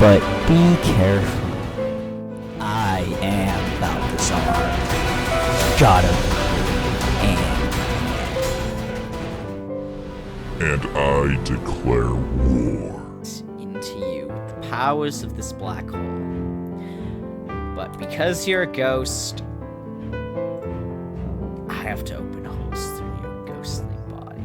But be careful. I am Balthazar, god of and I declare war. Into you with the powers of this black hole. But because you're a ghost, I have to open holes through your ghostly body.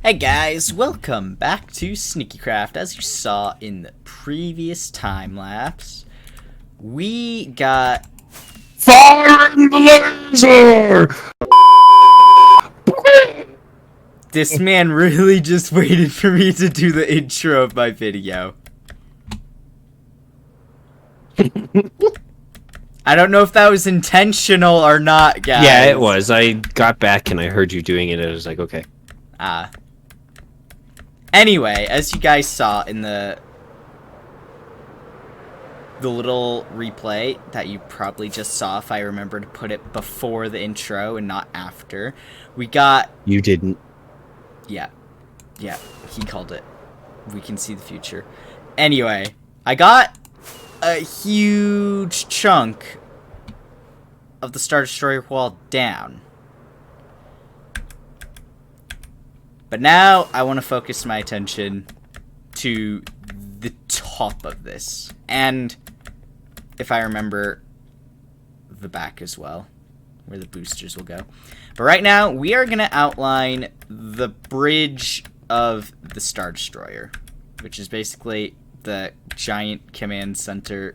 Hey guys, welcome back to SneakyCraft. As you saw in the previous time lapse, we got Siren Blazer! this man really just waited for me to do the intro of my video. I don't know if that was intentional or not, guys. Yeah, it was. I got back and I heard you doing it and I was like, okay. Anyway, as you guys saw in the little replay that you probably just saw, if I remember to put it before the intro and not after, we got... You didn't. Yeah, he called it. We can see the future. Anyway, I got a huge chunk of the Star Destroyer wall down. But now, I want to focus my attention to the top of this. And, if I remember, the back as well, where the boosters will go. But right now, we are going to outline the bridge of the Star Destroyer, which is basically the giant command center,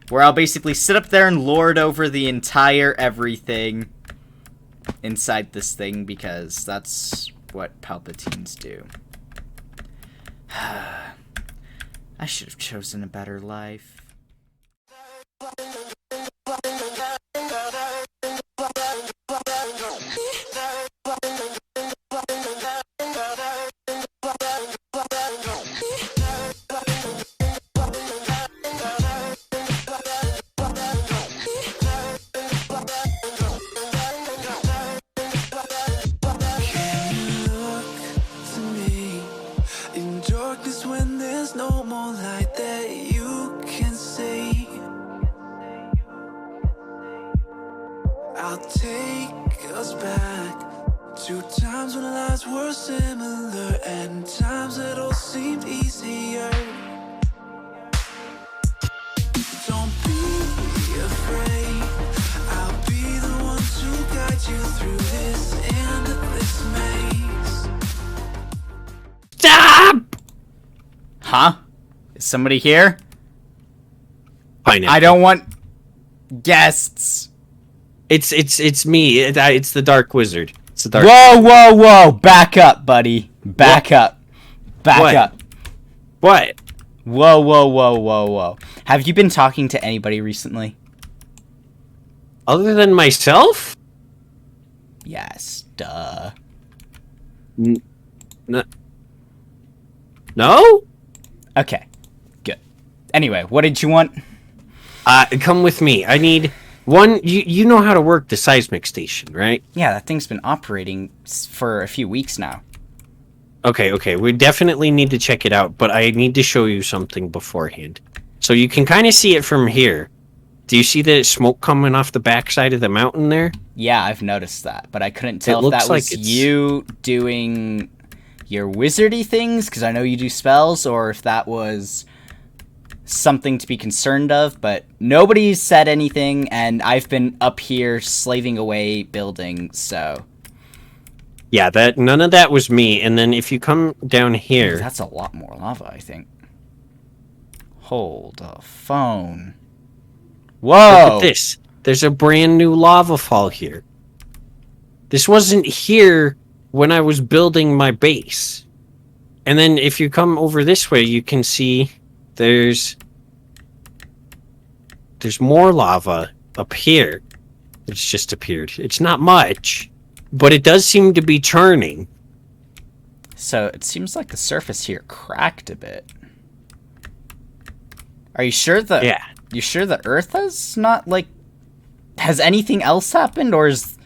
where I'll basically sit up there and lord over the entire everything inside this thing, because that's what Palpatines do. I should have chosen a better life. I'll take us back to times when lives were similar and times that all seemed easier. Don't be afraid, I'll be the one to guide you through this endless maze. Stop! Huh? Is somebody here? Pineapple. I don't want guests. It's me. It's the Dark Wizard. It's the Dark. Whoa! Back up, buddy. Back up. What? What? Whoa. Have you been talking to anybody recently? Other than myself? Yes, duh. No? Okay, good. Anyway, what did you want? Come with me. I need one. You know how to work the seismic station, right? Yeah, that thing's been operating for a few weeks now. Okay. We definitely need to check it out, but I need to show you something beforehand. So you can kind of see it from here. Do you see the smoke coming off the backside of the mountain there? Yeah, I've noticed that, but I couldn't tell if looks that like was it's- you doing your wizardy things, because I know you do spells, or if that was something to be concerned of, but nobody's said anything, and I've been up here slaving away building, so... Yeah, none of that was me, and then if you come down here... That's a lot more lava, I think. Hold a phone. Whoa! Look at this. There's a brand new lava fall here. This wasn't here when I was building my base. And then if you come over this way, you can see there's more lava up here. It's just appeared. It's not much, but it does seem to be turning. So it seems like the surface here cracked a bit. Are you sure that? Yeah. You sure the Earth has not has anything else happened, or is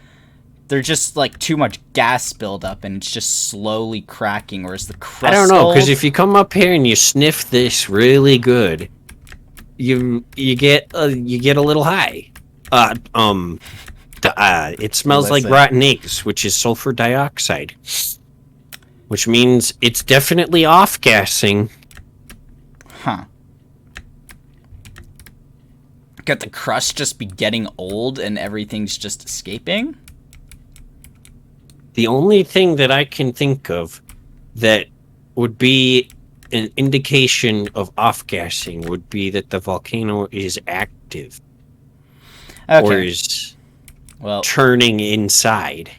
there just too much gas buildup and it's just slowly cracking, or is the crust? I don't know, because if you come up here and you sniff this really good, you get a little high. It smells like rotten eggs, which is sulfur dioxide, which means it's definitely off-gassing. Huh. Could the crust just be getting old and everything's just escaping? The only thing that I can think of that would be an indication of off-gassing would be that the volcano is active. Okay. Or is Well, turning inside.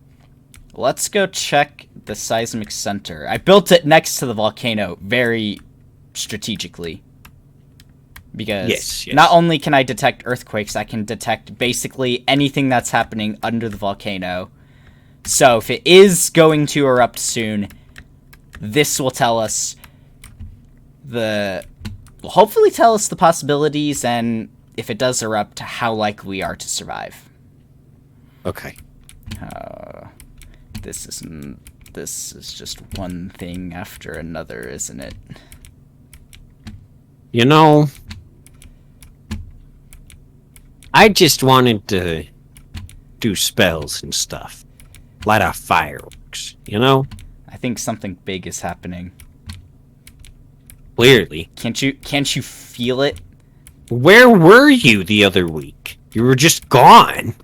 let's go check the seismic center. I built it next to the volcano very strategically. Because Yes. not only can I detect earthquakes, I can detect basically anything that's happening under the volcano. So if it is going to erupt soon, this will tell us will hopefully tell us the possibilities, and if it does erupt, how likely we are to survive. Okay. This is just one thing after another, isn't it? You know, I just wanted to do spells and stuff. Light off fireworks, you know? I think something big is happening. Clearly. Can't you feel it? Where were you the other week? You were just gone.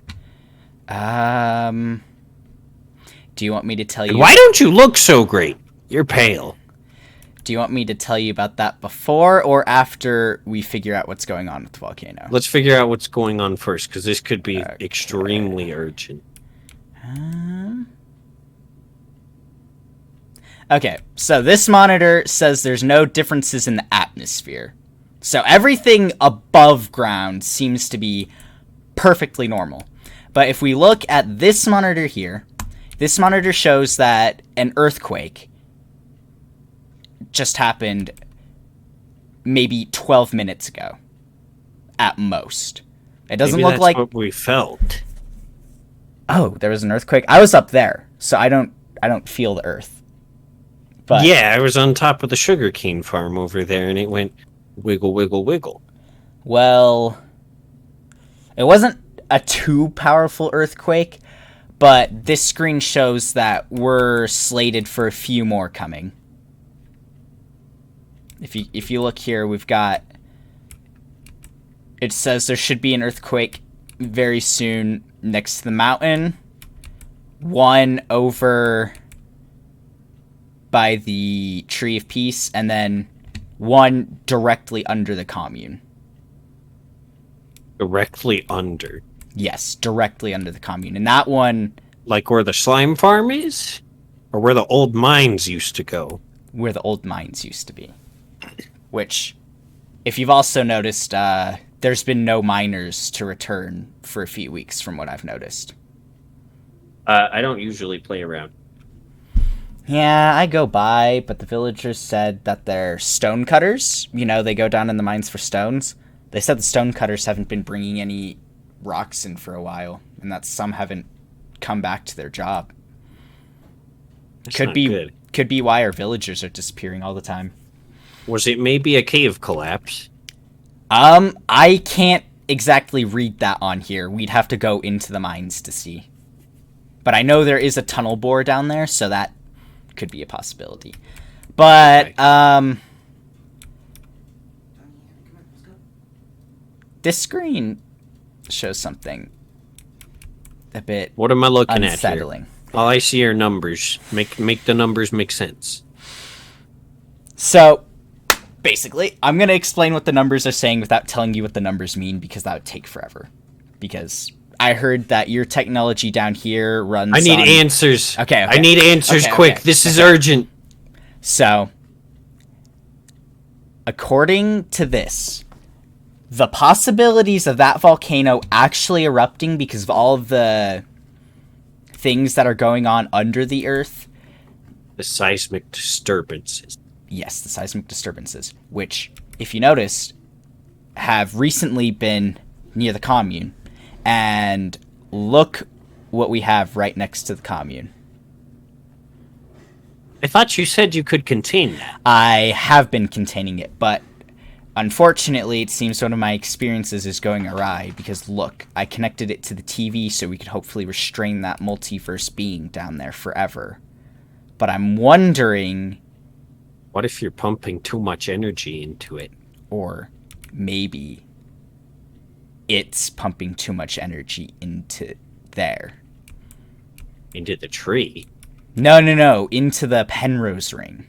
Do you want me to tell you? Why don't you look so great? You're pale. Do you want me to tell you about that before or after we figure out what's going on with the volcano? Let's figure out what's going on first, because this could be extremely urgent. Okay, so this monitor says there's no differences in the atmosphere. So everything above ground seems to be perfectly normal. But if we look at this monitor here, this monitor shows that an earthquake just happened maybe 12 minutes ago, at most. It doesn't Maybe look that's like... what we felt. Oh, there was an earthquake? I was up there, so I don't feel the earth. But Yeah, I was on top of the sugarcane farm over there, and it went wiggle, wiggle, wiggle. Well, it wasn't a too powerful earthquake, but this screen shows that we're slated for a few more coming. If you look here, we've got... It says there should be an earthquake very soon next to the mountain. One over by the Tree of Peace, and then one directly under the commune. Directly under. Yes, directly under the commune. And that one... Like where the slime farm is? Or where the old mines used to go? Where the old mines used to be. Which, if you've also noticed, there's been no miners to return for a few weeks from what I've noticed. I don't usually play around. Yeah, I go by, but the villagers said that they're stone cutters. You know, they go down in the mines for stones. They said the stone cutters haven't been bringing any rocks in for a while, and that some haven't come back to their job. That's Could not be good. could be why our villagers are disappearing all the time. Was it maybe a cave collapse? I can't exactly read that on here. We'd have to go into the mines to see. But I know there is a tunnel bore down there, so that could be a possibility. But, Okay. This screen shows something a bit What am I looking unsettling. at here? All I see are numbers. Make the numbers make sense. So, basically, I'm going to explain what the numbers are saying without telling you what the numbers mean, because that would take forever. Because I heard that your technology down here runs I need on... answers. Okay. I need answers Okay, quick. okay, This is urgent. So, according to this, the possibilities of that volcano actually erupting because of all of the things that are going on under the earth... The seismic disturbances. Yes, the seismic disturbances, which, if you noticed, have recently been near the commune. And look what we have right next to the commune. I thought you said you could contain that. I have been containing it, but unfortunately, it seems one of my experiences is going awry, because look, I connected it to the TV so we could hopefully restrain that multiverse being down there forever. But I'm wondering... What if you're pumping too much energy into it? Or maybe it's pumping too much energy into there. Into the tree? No, into the Penrose ring.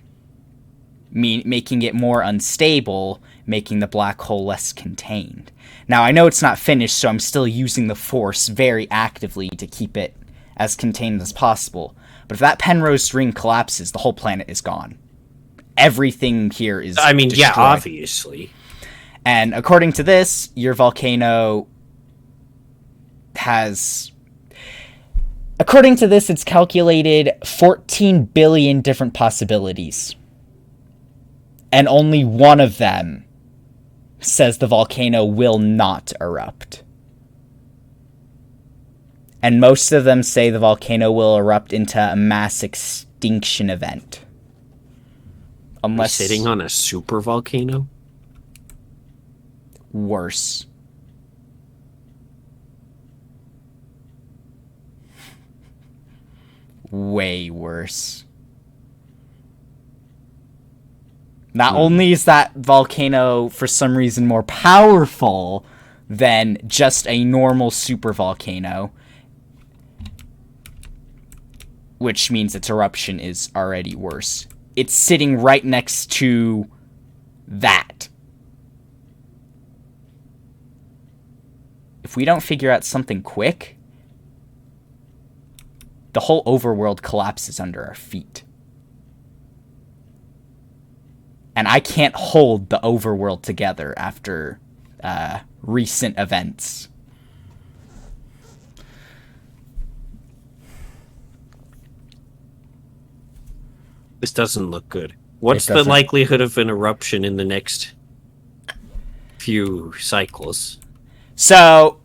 Making it more unstable, making the black hole less contained. Now, I know it's not finished, so I'm still using the Force very actively to keep it as contained as possible. But if that Penrose ring collapses, the whole planet is gone. Everything here is destroyed. Yeah, obviously. And according to this, your volcano has... According to this, it's calculated 14 billion different possibilities. And only one of them says the volcano will not erupt. And most of them say the volcano will erupt into a mass extinction event. Unless... Sitting on a super volcano? Worse. Way worse. Not only is that volcano, for some reason, more powerful than just a normal super volcano, which means its eruption is already worse. It's sitting right next to that. If we don't figure out something quick, the whole overworld collapses under our feet. And I can't hold the overworld together after recent events. This doesn't look good. What's the doesn't. likelihood of an eruption in the next few cycles? So,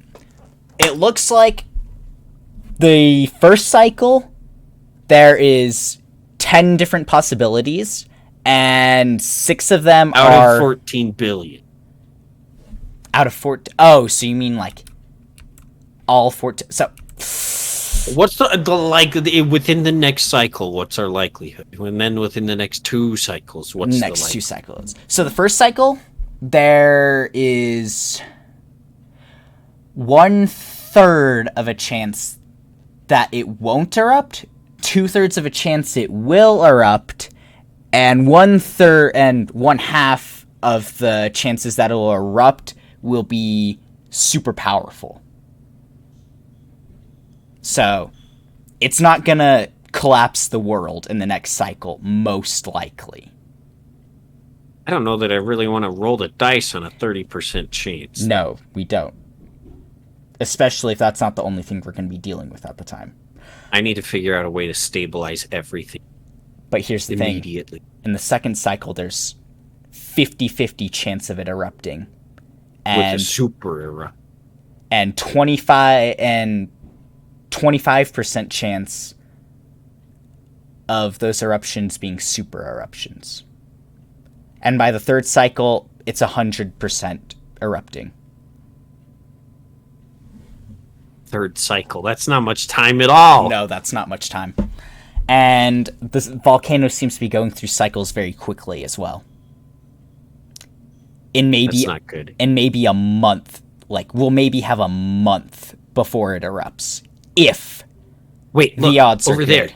it looks like the first cycle, there is 10 different possibilities, and 6 of them Out are... of 14 billion. Out of 14... Oh, so you mean, like, all 14... So... What's within the next cycle, what's our likelihood? And then within the next 2 cycles, what's the next 2 cycles. So the first cycle, there is 1/3 of a chance that it won't erupt, 2/3 of a chance it will erupt, and 1/3 and 1/2 of the chances that it will erupt will be super powerful. So, it's not gonna collapse the world in the next cycle, most likely. I don't know that I really want to roll the dice on a 30% chance. No, we don't. Especially if that's not the only thing we're going to be dealing with at the time. I need to figure out a way to stabilize everything. But here's the thing. Immediately. In the second cycle, there's 50-50 chance of it erupting. With a And, super era. and 25% chance of those eruptions being super eruptions. And by the third cycle, it's 100% erupting. Third cycle. That's not much time at all. No, that's not much time. And this volcano seems to be going through cycles very quickly as well. That's not good. In maybe a month. Like, we'll maybe have a month before it erupts. If Wait, look, the odds are over good. there.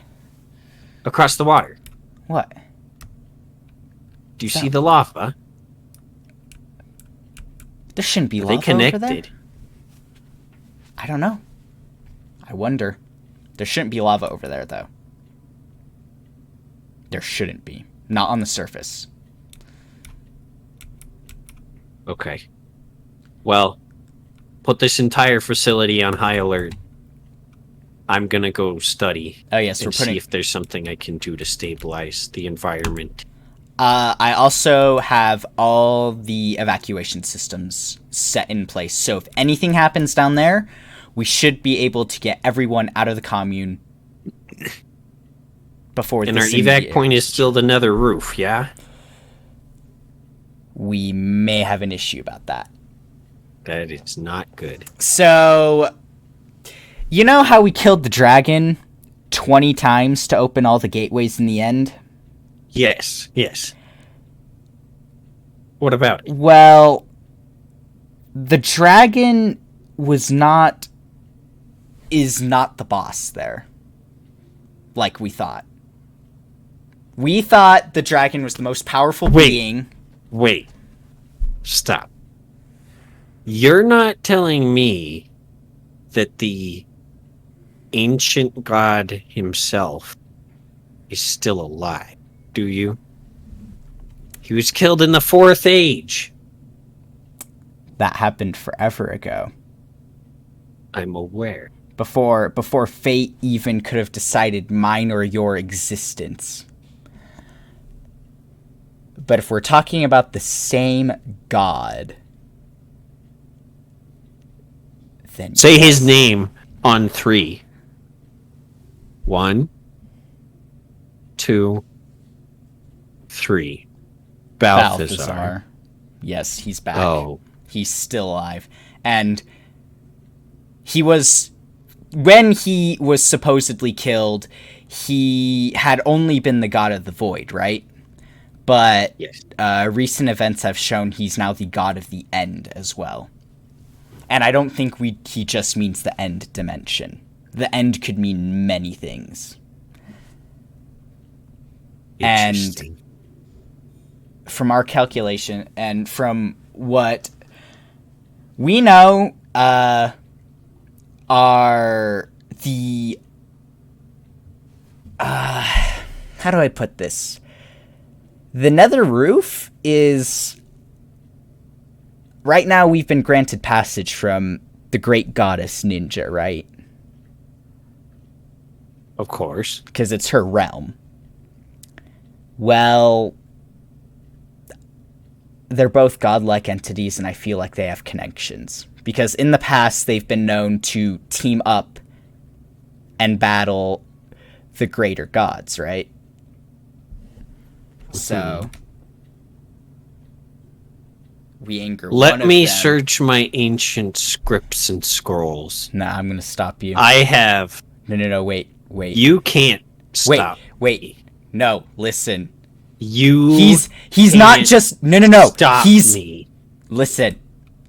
Across the water. What? Do you see the lava? There shouldn't be Are lava they connected? over there. I don't know. I wonder. There shouldn't be lava over there, though. There shouldn't be. Not on the surface. Okay. Well, put this entire facility on high alert. I'm gonna go study. Oh, yes, and we're putting... see if there's something I can do to stabilize the environment. I also have all the evacuation systems set in place. So if anything happens down there, we should be able to get everyone out of the commune before And this our evac immediate- point is still the nether roof, yeah? We may have an issue about that. That is not good. So, you know how we killed the dragon 20 times to open all the gateways in the end? Yes, yes. What about it? Well, the dragon is not the boss there. Like we thought. We thought the dragon was the most powerful being. Wait. Stop. You're not telling me that the ancient god himself is still alive, do you? He was killed in the 4th Age. That happened forever ago. I'm aware. Before fate even could have decided mine or your existence. But if we're talking about the same god, then Say his name on 3. 1, 2, 3. Balthazar. Yes, he's back. Oh. He's still alive. And when he was supposedly killed, he had only been the god of the void, right? But Yes. Recent events have shown he's now the god of the end as well. And I don't think he just means the end dimension. The end could mean many things. Interesting. From our calculation and from what we know, are the how do I put this? The nether roof is right now we've been granted passage from the great goddess Ninja, right? Of course. Because it's her realm. Well, they're both godlike entities, and I feel like they have connections. Because in the past, they've been known to team up and battle the greater gods, right? So, we anger one Let of me them. search my ancient scripts and scrolls. Nah, I'm gonna stop you. I have... No, wait. You can't stop. Wait. No, listen. You He's not can't just... No. Stop He's... me. Listen.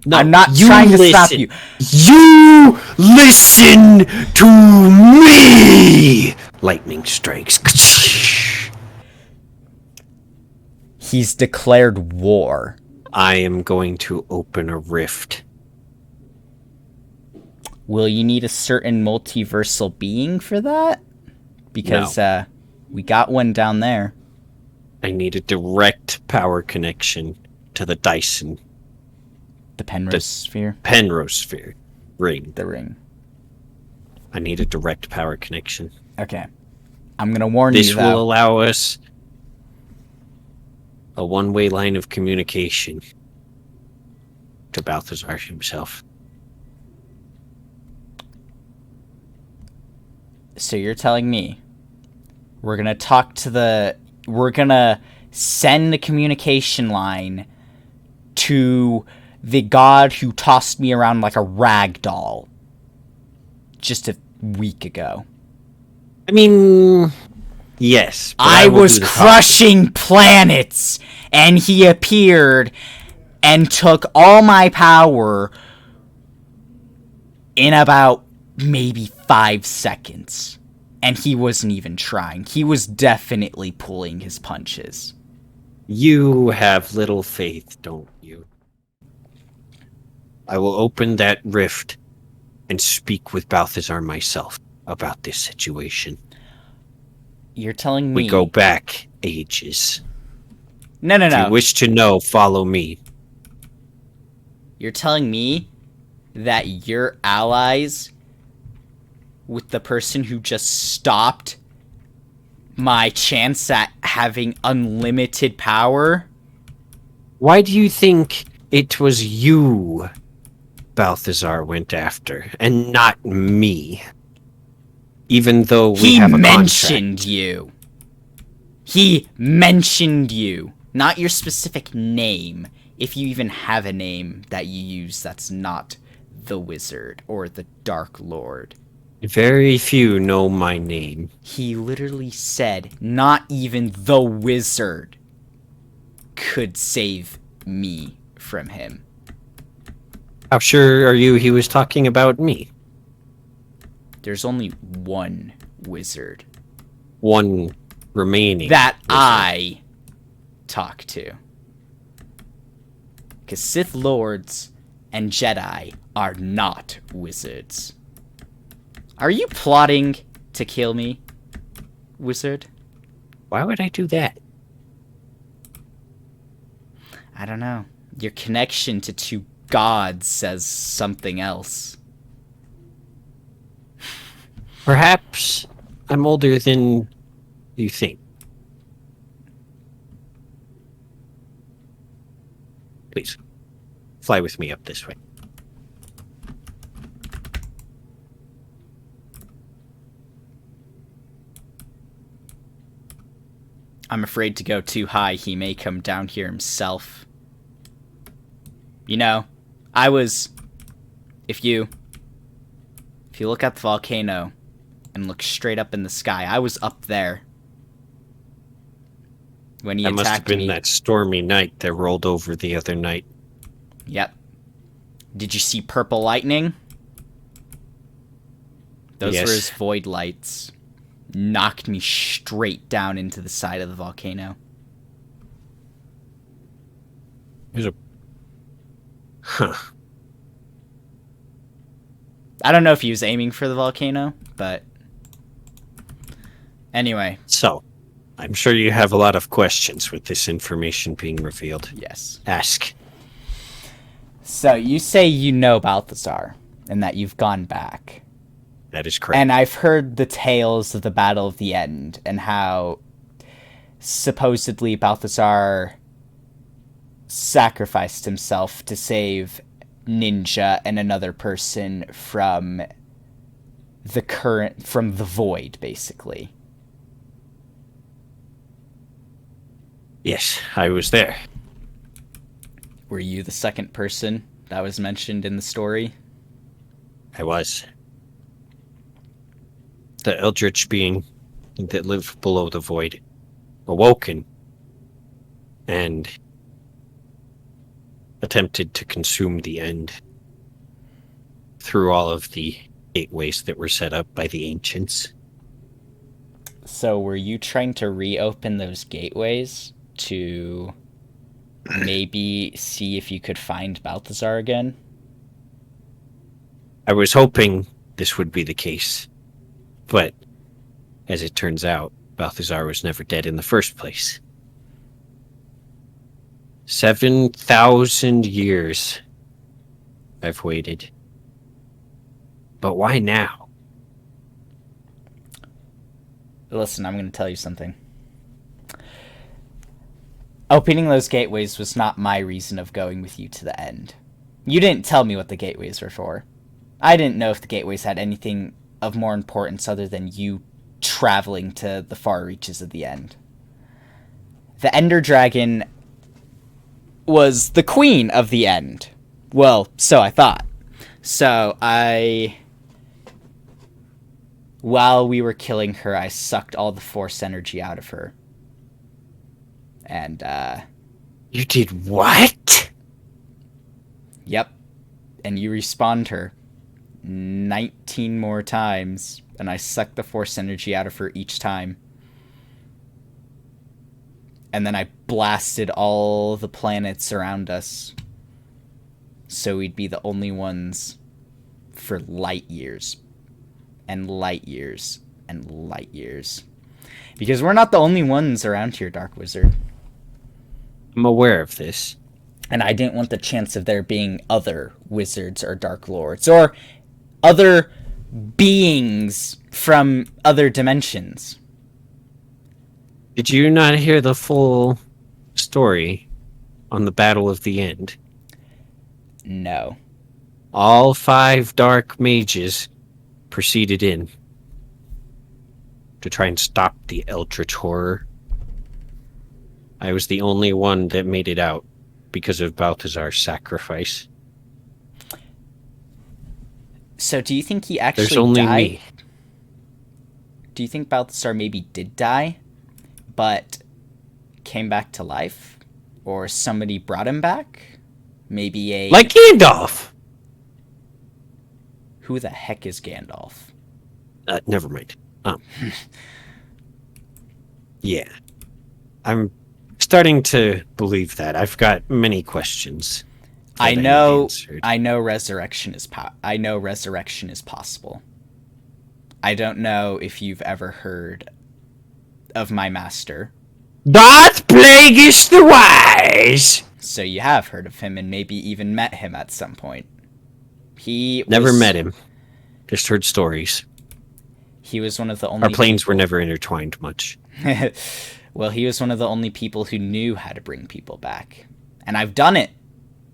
No, I'm not you trying to stop listen. you. You listen to me! Lightning strikes. He's declared war. I am going to open a rift. Will you need a certain multiversal being for that? Because we got one down there. I need a direct power connection to the Dyson The Penrose sphere. Penrose sphere ring. The ring. I need a direct power connection. Okay. I'm going to warn This you, will though. allow us a one-way line of communication to Balthazar himself. So you're telling me we're going to we're going to send a communication line to the god who tossed me around like a rag doll just a week ago. I mean, yes. but I will was do the crushing planets, and he appeared and took all my power in about maybe 5 seconds. And he wasn't even trying. He was definitely pulling his punches. You have little faith, don't you? I will open that rift and speak with Balthazar myself about this situation. You're telling me... We go back ages. No. If you wish to know, follow me. You're telling me that you're allies with the person who just stopped my chance at having unlimited power? Why do you think it was you Balthazar went after, and not me? Even though we have a mentioned contract. you. He mentioned you. Not your specific name. If you even have a name that you use that's not the Wizard or the Dark Lord. Very few know my name. He literally said, not even the Wizard could save me from him. How sure are you he was talking about me? There's only one Wizard. One remaining. That wizard. I talk to. Because Sith Lords and Jedi are not wizards. Are you plotting to kill me, Wizard? Why would I do that? I don't know. Your connection to two gods says something else. Perhaps I'm older than you think. Please, fly with me up this way. I'm afraid to go too high. He may come down here himself. You know, if you look at the volcano and look straight up in the sky, I was up there when he That attacked must have been me. that stormy night that rolled over the other night. Yep. Did you see purple lightning? Those Yes. were his void lights. Knocked me straight down into the side of the volcano. There's a... Huh. I don't know if he was aiming for the volcano, but... Anyway, So, I'm sure you have a lot of questions with this information being revealed. yes. Ask. So, you say you know Balthazar, and that you've gone back. That is correct. And I've heard the tales of the Battle of the End, and how supposedly Balthazar sacrificed himself to save Ninja and another person from the void, basically. Yes, I was there. Were you the second person that was mentioned in the story? I was. The eldritch being that lived below the void, awoken, and attempted to consume the end through all of the gateways that were set up by the ancients. So were you trying to reopen those gateways to maybe see if you could find Balthazar again? I was hoping this would be the case, but as it turns out, Balthazar was never dead in the first place. 7,000 years I've waited. But why now? Listen, I'm going to tell you something. Opening those gateways was not my reason of going with you to the end. You didn't tell me what the gateways were for. I didn't know if the gateways had anything of more importance other than you traveling to the far reaches of the end. The Ender Dragon was the queen of the end. Well, so I thought. So while we were killing her, I sucked all the Force energy out of her. And, You did what? Yep. And you respawned her 19 more times, and I sucked the Force energy out of her each time. And then I blasted all the planets around us. So we'd be the only ones for light years. And light years. And light years. Because we're not the only ones around here, Dark Wizard. I'm aware of this. And I didn't want the chance of there being other wizards or Dark Lords. Or other beings from other dimensions. Did you not hear the full story on the Battle of the End? No. All 5 dark mages proceeded in to try and stop the eldritch horror. I was the only one that made it out because of Balthazar's sacrifice. So do you think he actually There's only died? me. Do you think Balthazar maybe did die, but came back to life? Or somebody brought him back? Maybe a... Like Gandalf! Who the heck is Gandalf? Never mind. Yeah. I'm starting to believe that. I've got many questions. I need know answered. resurrection is possible. I don't know if you've ever heard of my master. Doth plaguest the wise! So you have heard of him and maybe even met him at some point. Never met him. Just heard stories. He was one of the only... Our planes were never intertwined much. Well, he was one of the only people who knew how to bring people back. And I've done it.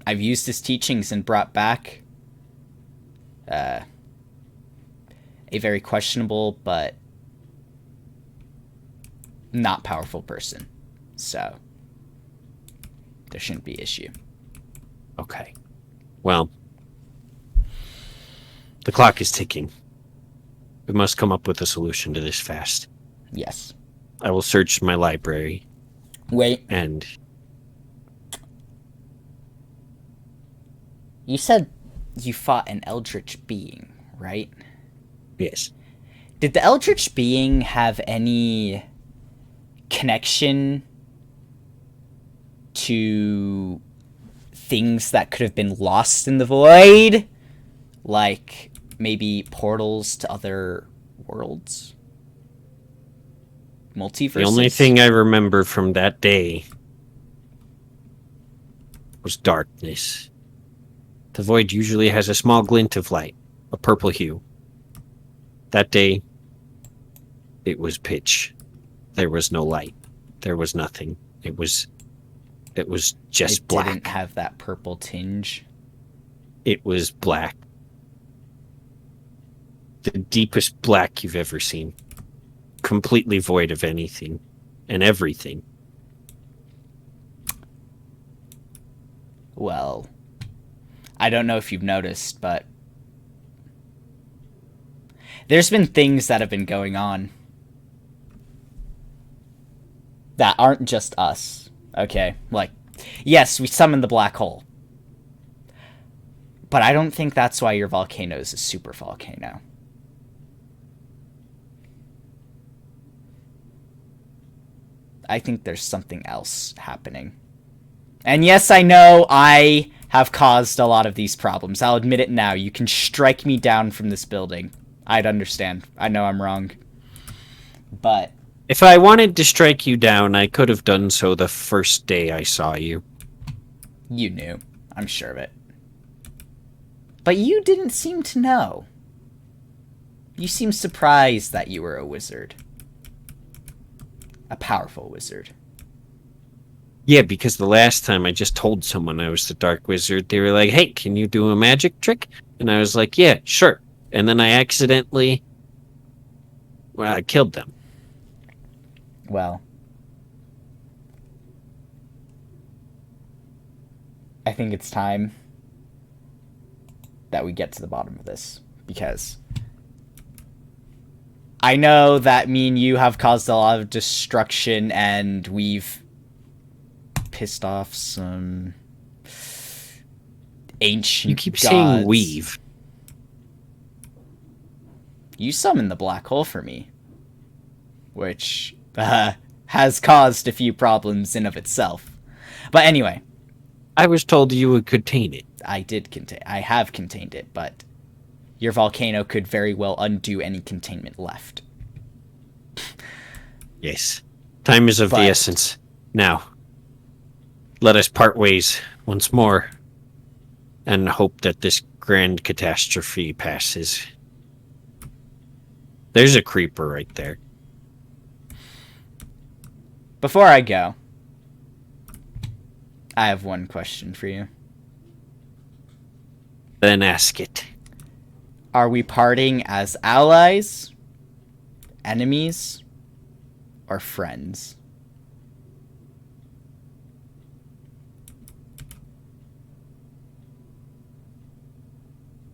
I've used his teachings and brought back a very questionable but not powerful person. So there shouldn't be issue. Okay. Well, the clock is ticking. We must come up with a solution to this fast. Yes. I will search my library Wait, and... you said you fought an eldritch being, right? Yes. Did the eldritch being have any connection to things that could have been lost in the void? Like maybe portals to other worlds? Multiverses? The only thing I remember from that day was darkness. The void usually has a small glint of light, a purple hue. That day, it was pitch. There was no light. There was nothing. It was just it black. didn't have that purple tinge. It was black. The deepest black you've ever seen. Completely void of anything and everything. Well, I don't know if you've noticed, but there's been things that have been going on that aren't just us, okay? Like, yes, we summoned the black hole. But I don't think that's why your volcano is a super volcano. I think there's something else happening. And yes, I know I have caused a lot of these problems. I'll admit it now. You can strike me down from this building. I'd understand. I know I'm wrong. But if I wanted to strike you down, I could have done so the first day I saw you. you knew. I'm sure of it. But you didn't seem to know. You seemed surprised that you were a wizard. A powerful wizard. Yeah, because the last time I just told someone I was the Dark Wizard, they were like, hey, can you do a magic trick? And I was like, yeah, sure. And then I accidentally... well, I killed them. Well, I think it's time that we get to the bottom of this, because I know that me and you have caused a lot of destruction, and we've pissed off some ancient You keep gods. saying we've. You summoned the black hole for me, which has caused a few problems in of itself. But anyway, I was told you would contain it. I have contained it, but your volcano could very well undo any containment left. Yes. Time is of the essence. Now, let us part ways once more and hope that this grand catastrophe passes. There's a creeper right there. Before I go, I have one question for you. Then ask it. Are we parting as allies, enemies, or friends?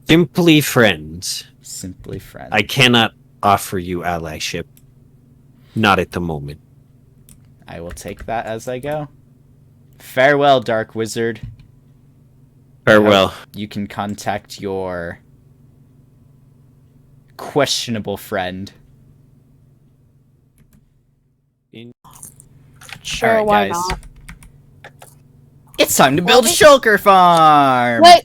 Simply friends. Simply friends. I cannot offer you allyship. Not at the moment. I will take that as I go. Farewell, Dark Wizard. Farewell. You can contact your questionable friend. Sure, Alright, why guys. not? It's time to build a shulker farm! Wait,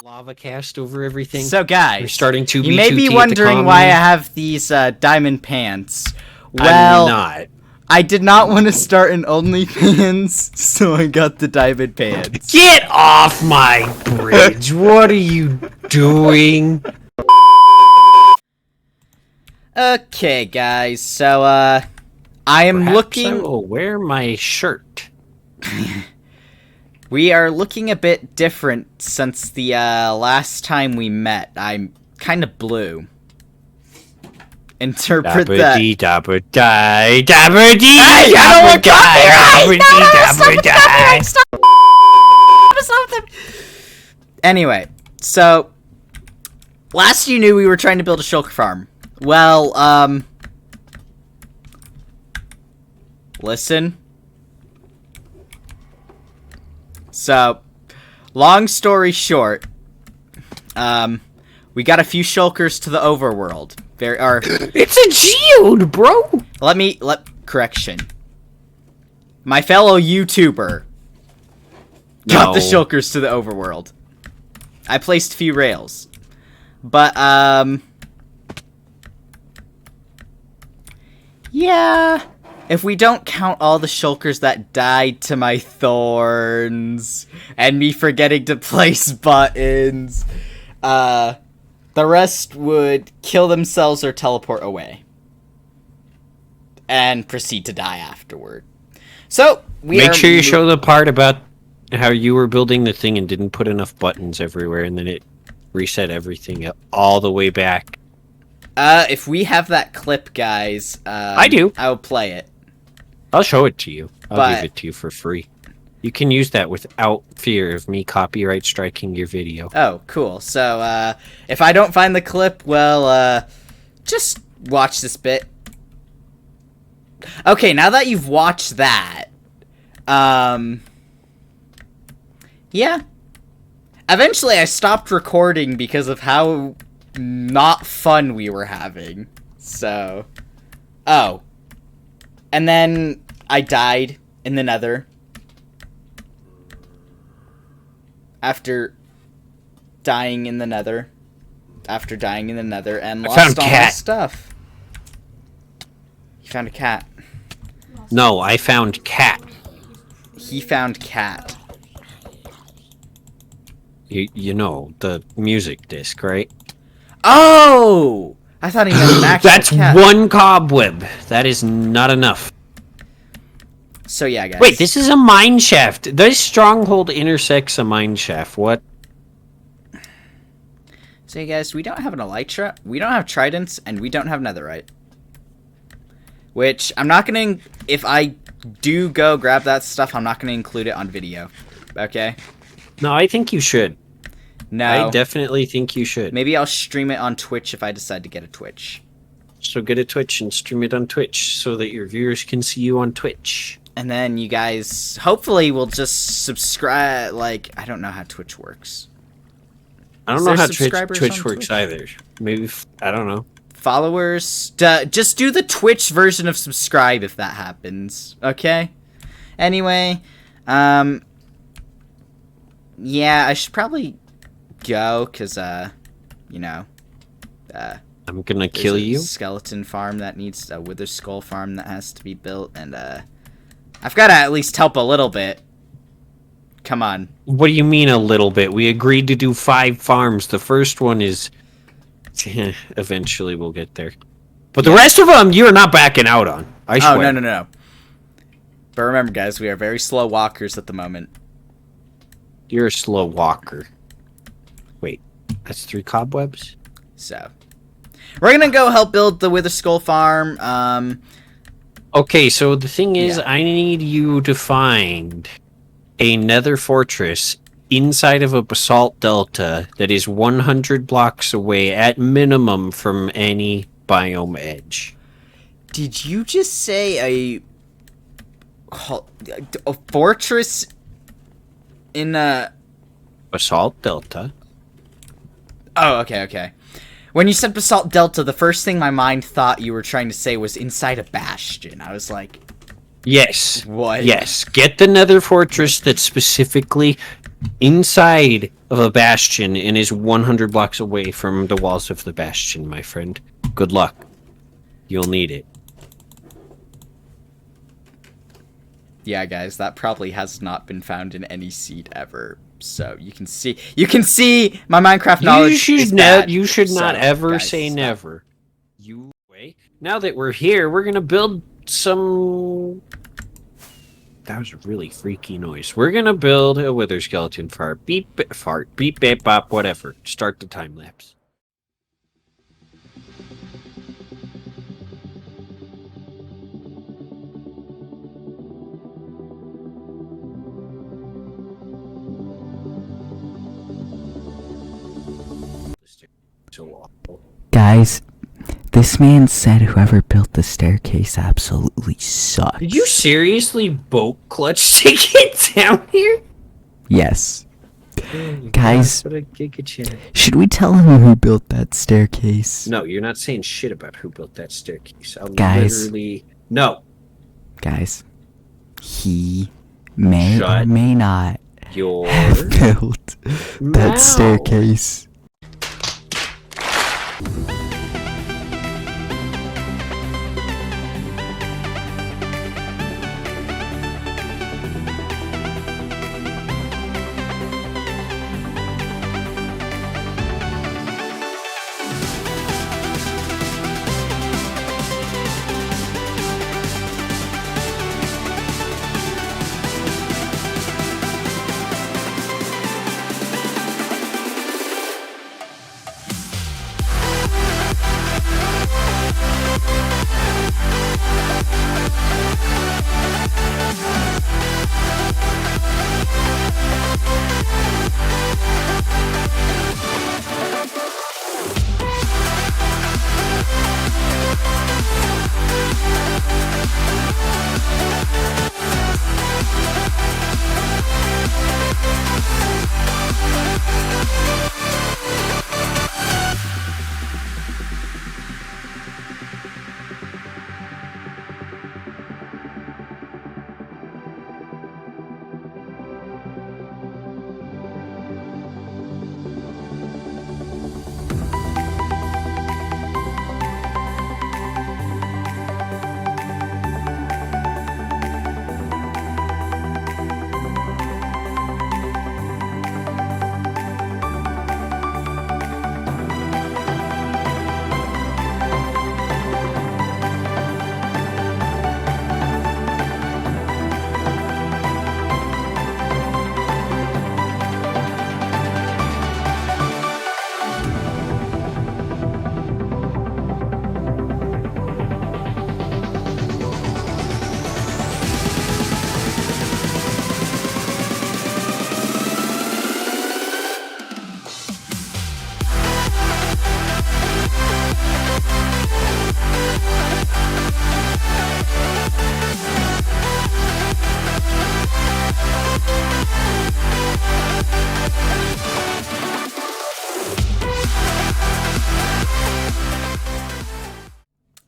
Lava cast over everything. So, guys, We're starting to you may be wondering why I have these diamond pants. Well, I'm not. I did not want to start an OnlyFans, so I got the diamond pants. Get off my bridge! What are you doing? Okay, guys, so, I am Perhaps looking... I will wear my shirt. We are looking a bit different since the last time we met. I'm kind of blue. Interpret that. Dabba-dee, dabba-die, dabba-dee, Hey, I don't want dabba-die, dabba-dee, dabba-die. Something. Anyway, so last you knew we were trying to build a shulker farm. Well, listen. So, long story short, we got a few shulkers to the overworld. It's a geode, bro! Correction. My fellow YouTuber got the No. shulkers to the overworld. I placed a few rails. But, yeah. If we don't count all the shulkers that died to my thorns and me forgetting to place buttons, the rest would kill themselves or teleport away. And proceed to die afterward. So, Make sure you show the part about how you were building the thing and didn't put enough buttons everywhere, and then it reset everything up all the way back. If we have that clip, guys, I do. I'll play it. I'll show it to you. I'll But- give it to you for free. You can use that without fear of me copyright striking your video. Oh, cool. So, if I don't find the clip, well, just watch this bit. Okay, now that you've watched that, yeah. Eventually I stopped recording because of how not fun we were having. So, oh. And then I died in the Nether. After dying in the Nether. And lost found all my cat. stuff. You found a cat. No, I found cat. He found cat. You know, the music disc, right? Oh! I thought he meant an actual That's cat. one cobweb. That is not enough. So yeah, guys. Wait, this is a mine shaft. This stronghold intersects a mine shaft. What? So yeah, guys, we don't have an elytra, we don't have tridents, and we don't have netherite. Which, I'm not gonna... If I do go grab that stuff, I'm not gonna include it on video. Okay? No, I think you should. No. I definitely think you should. Maybe I'll stream it on Twitch if I decide to get a Twitch. So get a Twitch and stream it on Twitch so that your viewers can see you on Twitch. And then you guys, hopefully, will just subscribe. Like, I don't know how Twitch works. I don't Is know there how subscribers Twitch on works Twitch? either. Maybe, I don't know. Followers, just do the Twitch version of subscribe if that happens. Okay? Anyway, Yeah, I should probably go, because, you know, I'm gonna there's kill a you. skeleton farm that needs a wither skull farm that has to be built, and, I've got to at least help a little bit. Come on. What do you mean a little bit? We agreed to do 5 farms. The first one is... Eventually we'll get there. But the rest of them, you're not backing out on. I swear. Oh, no. But remember, guys, we are very slow walkers at the moment. You're a slow walker. Wait, that's 3 cobwebs? So, we're gonna go help build the Wither Skull farm. Okay, so the thing is, Yeah. I need you to find a nether fortress inside of a basalt delta that is 100 blocks away at minimum from any biome edge. Did you just say a fortress in a... Basalt delta? Oh, okay. When you said Basalt Delta, the first thing my mind thought you were trying to say was inside a bastion. I was like, Yes. what? Yes. Get the nether fortress that's specifically inside of a bastion and is 100 blocks away from the walls of the bastion, my friend. Good luck. You'll need it. Yeah, guys, that probably has not been found in any seed ever. So you can see my Minecraft knowledge is bad. You should So, not ever guys, say stop. never. You wait. Now that we're here, we're gonna build some... That was a really freaky noise. We're gonna build a wither skeleton fart. Fart. Beep, beep, bop, whatever. Start the time lapse. So awful. Guys, this man said whoever built the staircase absolutely sucks. Did you seriously boat clutch to get down here? Yes. Guys, What a giga chat. should we tell him who built that staircase? No, you're not saying shit about who built that staircase. I'll Guys. literally... No. Guys, he may or Shut may not Your have built that mouth. staircase.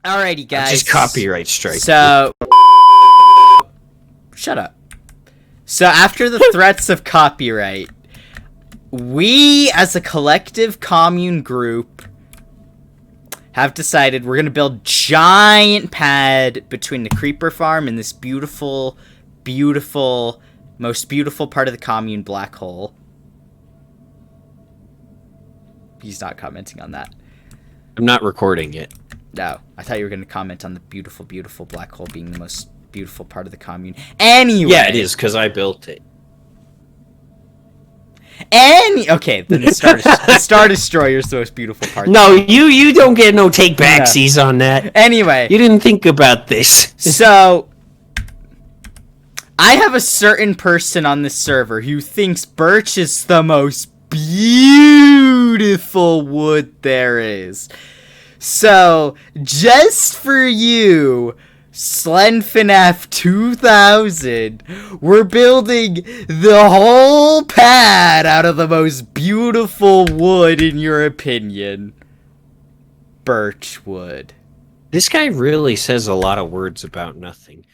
Alrighty, guys. Just copyright strike. So, shut up. So after the threats of copyright, we, as a collective commune group, have decided we're going to build giant pad between the creeper farm and this beautiful, beautiful, most beautiful part of the commune, black hole. He's not commenting on that. I'm not recording it. No, I thought you were going to comment on the beautiful, beautiful black hole being the most beautiful part of the commune. Anyway. Yeah, it is, because I built it. Okay, then the Star Destroyer is the most beautiful part. No, you don't get no take backsies on that. Anyway. You didn't think about this. So, I have a certain person on this server who thinks birch is the most beautiful wood there is. So, just for you, SlenFNAF 2000, we're building the whole pad out of the most beautiful wood in your opinion. Birch wood. This guy really says a lot of words about nothing.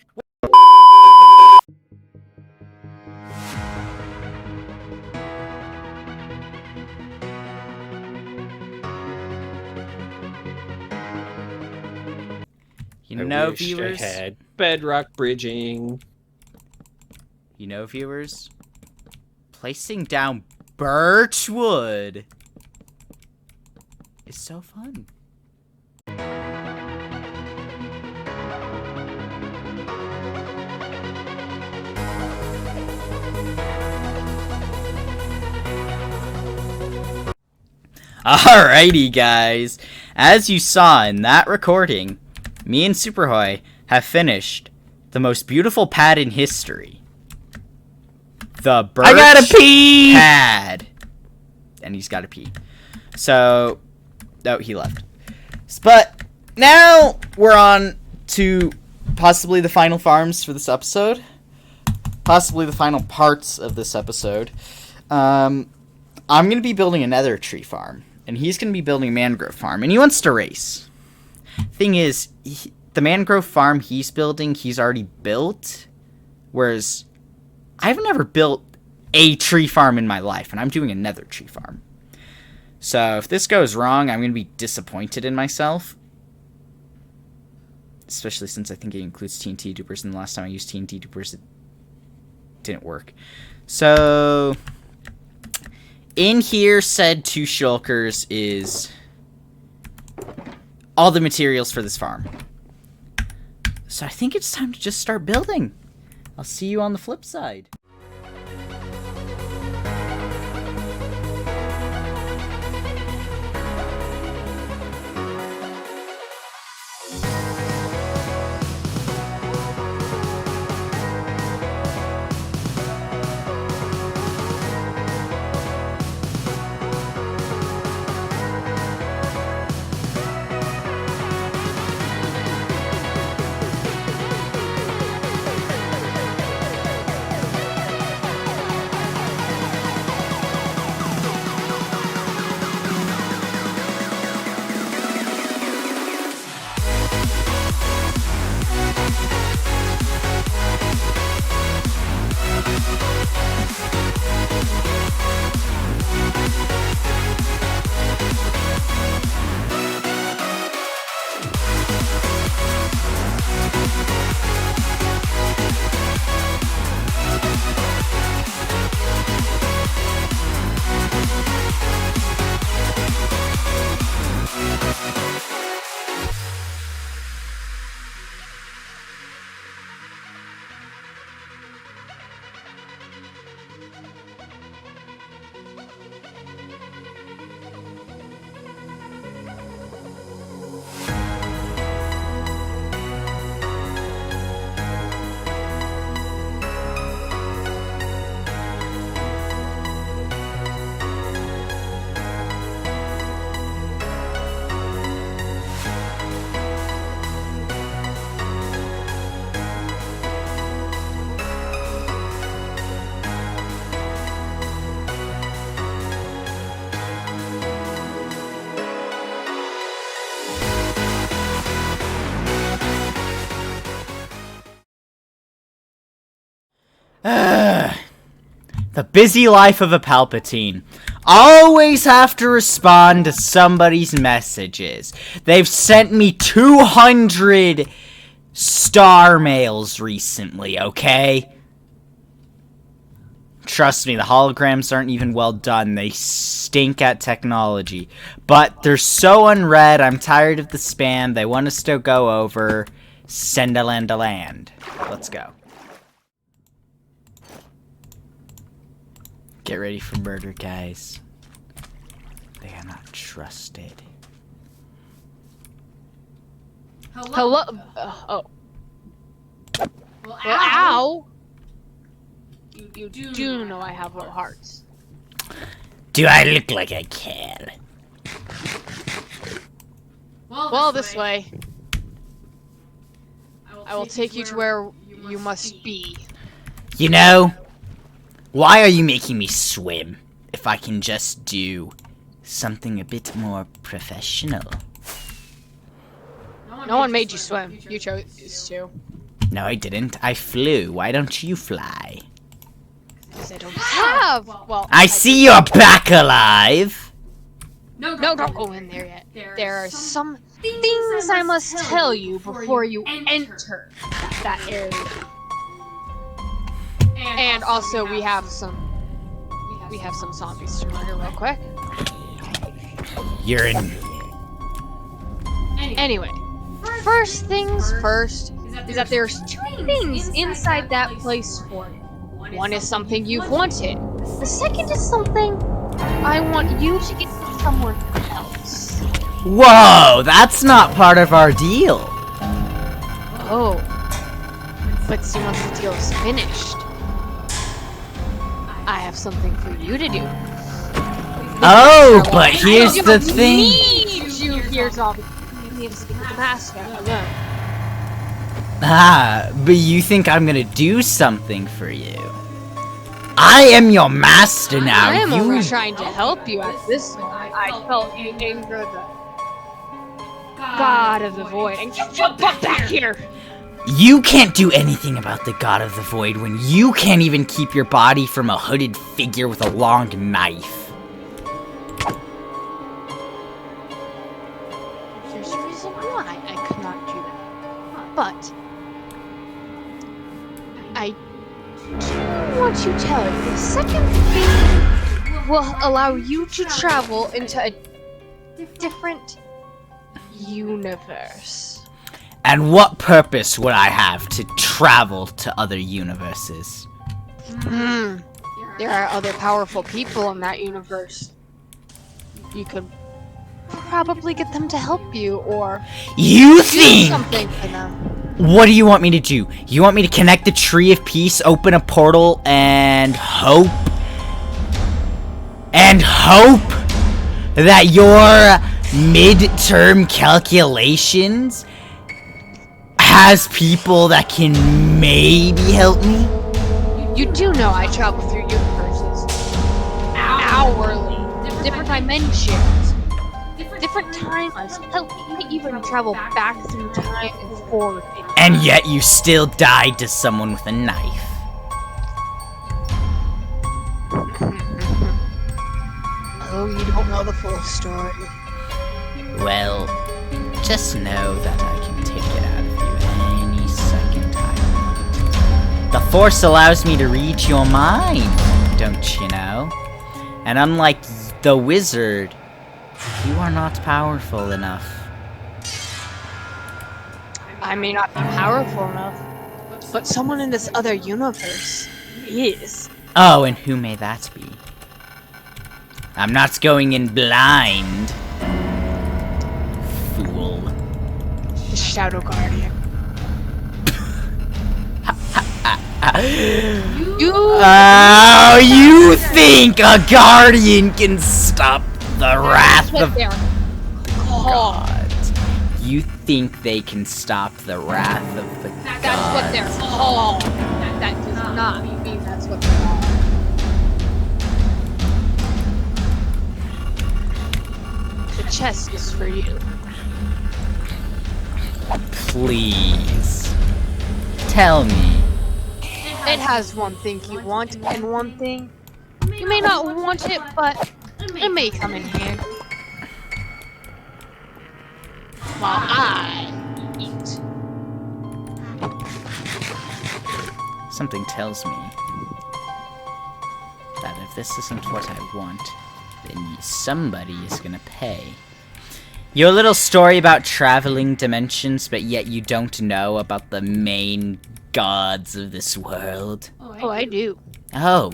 You know, wish viewers? I had bedrock bridging. You know, viewers? Placing down birch wood is so fun. Alrighty, guys. As you saw in that recording, me and superhoii have finished the most beautiful pad in history. The birch I gotta pee! pad. And he's gotta pee. So, oh, he left. But now we're on to possibly the final farms for this episode. Possibly the final parts of this episode. I'm going to be building another tree farm. And he's going to be building a mangrove farm. And he wants to race. Thing is, the mangrove farm he's building, he's already built. Whereas, I've never built a tree farm in my life. And I'm doing another tree farm. So, if this goes wrong, I'm going to be disappointed in myself. Especially since I think it includes TNT dupers. And the last time I used TNT dupers, it didn't work. So, in here, said two shulkers is all the materials for this farm. So I think it's time to just start building. I'll see you on the flip side. The busy life of a Palpatine. Always have to respond to somebody's messages. They've sent me 200 star mails recently, okay? Trust me, the holograms aren't even well done. They stink at technology. But they're so unread, I'm tired of the spam. They want us to go over. Send a land to land. Let's go. Get ready for murder, guys. They are not trusted. Hello? Oh. Well, ow! You do know I have low hearts. Do I look like I can? Well, this way. I will take you to where you must be. You know, why are you making me swim if I can just do something a bit more professional? No one made you swim. You chose to. No, I didn't. I flew. Why don't you fly? Because I don't have. Well, I see you're back alive. No, don't go in there yet. There are some things I must tell you before you enter that area. And also, we have some zombies to murder real quick. You're in. Anyway, first things first is that there's two things inside that place for you. One is something you've wanted. The second is something I want you to get from someone else. Whoa, that's not part of our deal. Oh. But soon as the deal is finished, I have something for you to do. Oh, but here's I the don't thing. need you here, zombie. You need to stick with the master alone. Ah, but you think I'm gonna do something for you? I am your master now. I am you only trying to help you at this moment. I felt anger the God of the Void, and you jump back here. You can't do anything about the God of the Void when you can't even keep your body from a hooded figure with a long knife. There's a reason why I could not do that. But I do want to tell you the second thing will allow you to travel into a different universe. And what purpose would I have to travel to other universes? There are other powerful people in that universe. You could probably get them to help you, or You do think? something for them. What do you want me to do? You want me to connect the Tree of Peace, open a portal, and hope? And hope that your midterm calculations has people that can maybe help me? You do know I travel through universes. Hourly. Different dimensions. Different timelines. Hell, you can even travel back through time and forward. And yet you still died to someone with a knife. Oh, you don't know the full story. Well, just know that I can take it out of you any second I want. The Force allows me to read your mind, don't you know? And unlike the wizard, you are not powerful enough. I may not be powerful enough, but someone in this other universe is. Oh, and who may that be? I'm not going in blind. Fool. The Shadow Guardian. Oh, you think a guardian can stop the wrath What of they're called. God? You think they can stop the wrath of the That's gods? what they're called. That does not mean that's what they're called. The chest is for you. Please. Tell me. It has one thing you want and one thing You may not want it, but it may come in handy. While I eat. Something tells me that if this isn't what I want, then somebody is gonna pay. Your little story about traveling dimensions, but yet you don't know about the main gods of this world. Oh, I do. Oh.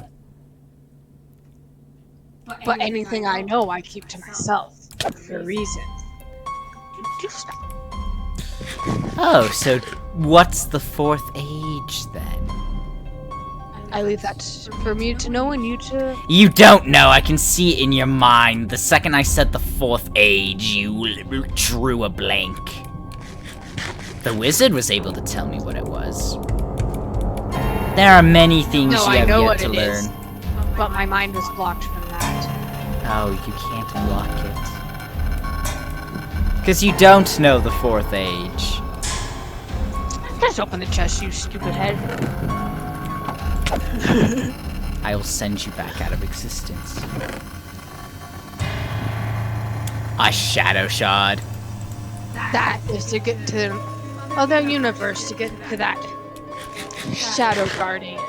But anything I know, I keep to myself. For a reason. Do stuff. Oh, so what's the fourth age then? I leave that for me to know and you to... You don't know, I can see it in your mind. The second I said the fourth age, you drew a blank. The wizard was able to tell me what it was. There are many things you have yet to learn. Is, but my mind was blocked from that. Oh, you can't block it. Because you don't know the fourth age. Just open the chest, you stupid head. I will send you back out of existence. A shadow shard. That is to get to the other universe, to get to that shadow guardian.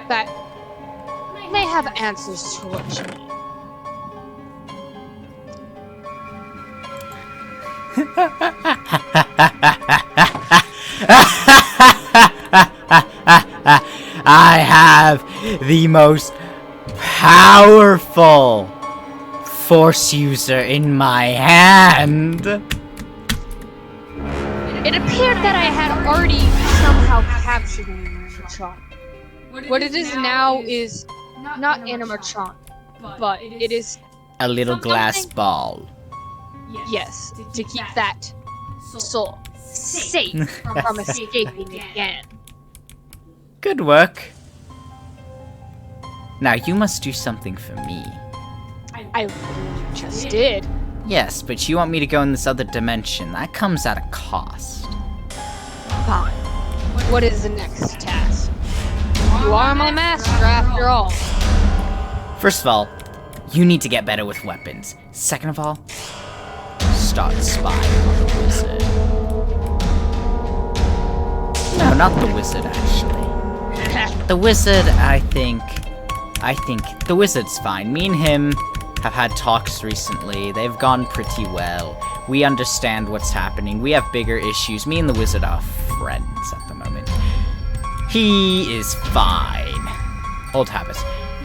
That may have answers to what you need. I have the most powerful force user in my hand. It appeared that I had already somehow captured an animatron. What it is now is not animatron, but it is, A little glass ball. yes, to keep that soul safe from escaping again. Good work. Now you must do something for me. I just did. Yes, but you want me to go in this other dimension. That comes at a cost. Fine. What is the next task? You are my master after all. First of all, you need to get better with weapons. Second of all, start spying on the wizard. No, not the wizard, actually. The wizard, I think the wizard's fine. Me and him have had talks recently. They've gone pretty well. We understand what's happening. We have bigger issues. Me and the wizard are friends at the moment. He is fine. Old habit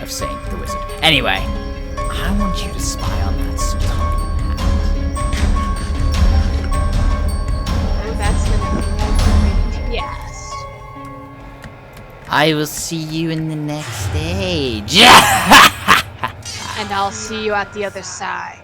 of saying the wizard. Anyway, I want you to spy on that sultan. That's gonna be yes. I will see you in the next stage. And I'll see you at the other side.